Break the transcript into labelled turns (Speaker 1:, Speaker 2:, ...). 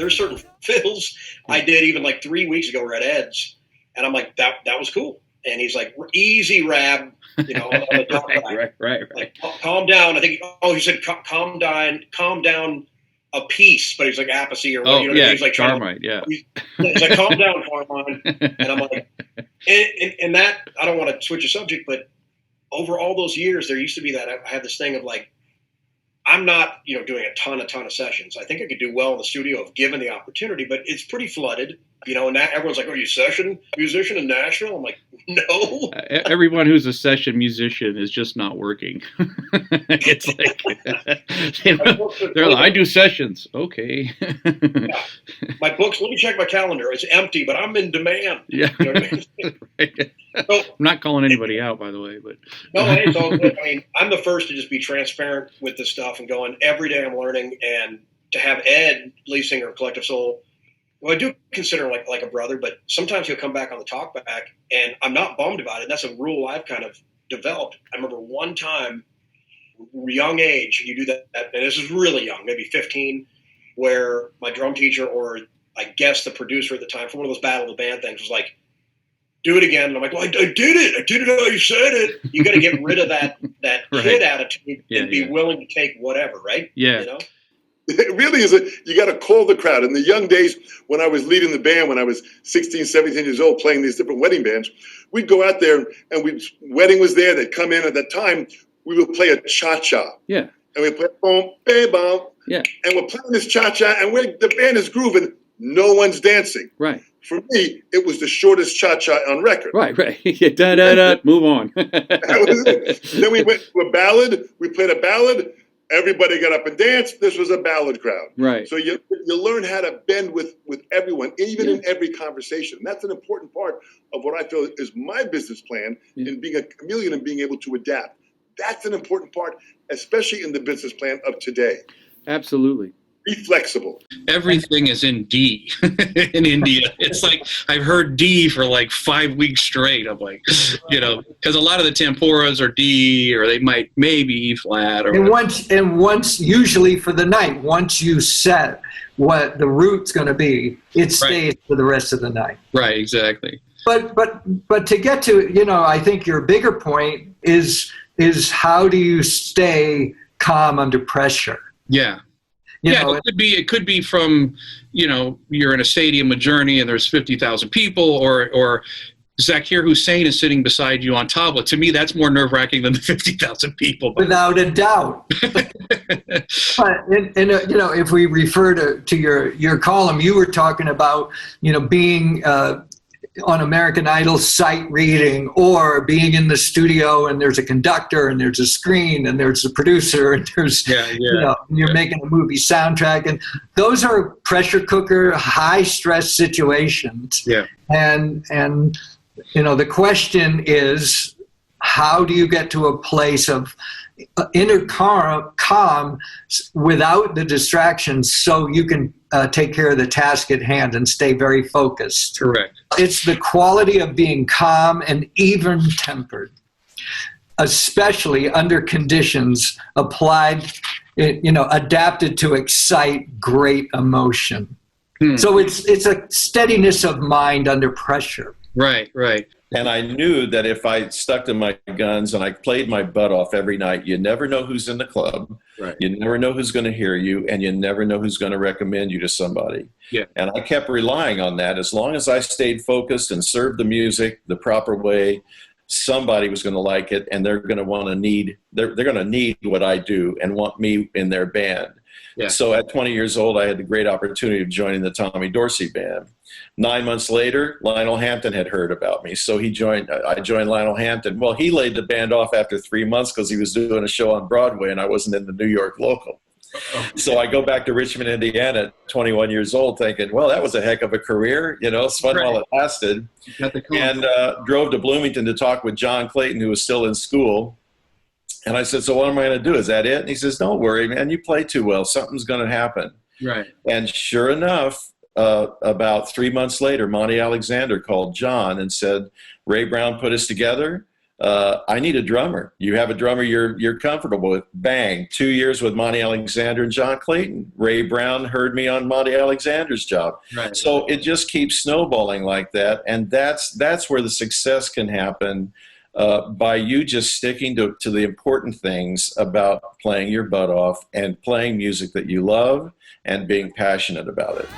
Speaker 1: there's certain fills I did even like 3 weeks ago were at Ed's, and I'm like, that was cool. And he's like, easy, Rab, on the dark side.
Speaker 2: Right.
Speaker 1: Like, calm down. I think, he said, calm down a piece, but he's like apathy or what, he's like
Speaker 2: Carmine,
Speaker 1: he's like, calm down, Carmine. And I'm like, and that, I don't want to switch the subject, but over all those years, there used to be that I had this thing of like, I'm not, doing a ton of sessions. I think I could do well in the studio if given the opportunity, but it's pretty flooded, and that everyone's like, "Are you a session musician in Nashville?" I'm like, no.
Speaker 2: Everyone who's a session musician is just not working. It's like, they're like, I do sessions. Okay.
Speaker 1: Yeah. My books, let me check my calendar. It's empty, but I'm in demand.
Speaker 2: Yeah.
Speaker 1: You know what I mean?
Speaker 2: Right.
Speaker 1: So,
Speaker 2: I'm not calling anybody out, by the way, but
Speaker 1: no, it's all good. I mean, I'm the first to just be transparent with this stuff and going, every day I'm learning, and to have Ed, lead singer of Collective Soul, who I do consider like a brother, but sometimes he'll come back on the talk back, and I'm not bummed about it. That's a rule I've kind of developed. I remember one time, young age, you do that, and this is really young, maybe 15, where my drum teacher, or I guess the producer at the time, for one of those Battle of the Band things, was like, do it again. And I'm like, well, I did it. I did it how you said it. You got to get rid of that right. Kid attitude and be willing to take whatever, right?
Speaker 2: Yeah.
Speaker 3: It really is. You got to call the crowd. In the young days, when I was leading the band, when I was 16, 17 years old, playing these different wedding bands, we'd go out there and wedding was there. They'd come in. At that time, we would play a cha-cha.
Speaker 2: Yeah.
Speaker 3: And we'd play boom, bam, bam.
Speaker 2: Yeah.
Speaker 3: And we're playing this cha-cha, and the band is grooving. No one's dancing.
Speaker 2: Right.
Speaker 3: For me, it was the shortest cha-cha on record.
Speaker 2: Right. Da-da-da, move on.
Speaker 3: That was it. Then we went to a ballad. We played a ballad. Everybody got up and danced. This was a ballad crowd.
Speaker 2: Right.
Speaker 3: So you learn how to bend with everyone, even in every conversation. And that's an important part of what I feel is my business plan in being a chameleon and being able to adapt. That's an important part, especially in the business plan of today.
Speaker 2: Absolutely.
Speaker 3: Be flexible.
Speaker 4: Everything is in D in India. It's like I've heard D for like 5 weeks straight. I'm like, because a lot of the temporas are D, or they might maybe E flat. Or
Speaker 5: once usually for the night, once you set what the route's going to be, it stays for the rest of the night.
Speaker 4: Right. Exactly.
Speaker 5: But to get to I think your bigger point is how do you stay calm under pressure?
Speaker 4: Yeah. It could be from, you're in a stadium with Journey and there's 50,000 people, or Zakir Hussain is sitting beside you on tabla. To me, that's more nerve-wracking than the 50,000 people.
Speaker 5: Without a doubt. But if we refer to your column, you were talking about, being on American Idol sight reading, or being in the studio and there's a conductor and there's a screen and there's a producer and there's you're making a movie soundtrack, and those are pressure cooker, high stress situations.
Speaker 4: Yeah.
Speaker 5: And the question is, how do you get to a place of inner calm without the distractions, so you can take care of the task at hand and stay very focused?
Speaker 4: Correct.
Speaker 5: It's the quality of being calm and even-tempered, especially under conditions adapted to excite great emotion. So it's a steadiness of mind under pressure.
Speaker 4: Right.
Speaker 6: And I knew that if I stuck to my guns and I played my butt off every night, you never know who's in the club.
Speaker 4: Right.
Speaker 6: You never know who's going to hear you, and you never know who's going to recommend you to somebody.
Speaker 4: Yeah.
Speaker 6: And I kept relying on that. As long as I stayed focused and served the music the proper way, somebody was going to like it, and they're going to need what I do and want me in their band.
Speaker 4: Yeah.
Speaker 6: So at 20 years old, I had the great opportunity of joining the Tommy Dorsey band. 9 months later, Lionel Hampton had heard about me. So I joined Lionel Hampton. Well, he laid the band off after 3 months because he was doing a show on Broadway and I wasn't in the New York local. So I go back to Richmond, Indiana at 21 years old thinking, well, that was a heck of a career. It's fun while it lasted. And drove to Bloomington to talk with John Clayton, who was still in school. And I said, so what am I going to do? Is that it? And he says, don't worry, man. You play too well. Something's going to happen.
Speaker 4: Right.
Speaker 6: And sure enough, about 3 months later, Monty Alexander called John and said, Ray Brown put us together. I need a drummer. You have a drummer you're comfortable with. Bang. 2 years with Monty Alexander and John Clayton. Ray Brown heard me on Monty Alexander's job.
Speaker 2: Right.
Speaker 6: So it just keeps snowballing like that, and that's where the success can happen, by you just sticking to the important things about playing your butt off and playing music that you love and being passionate about it.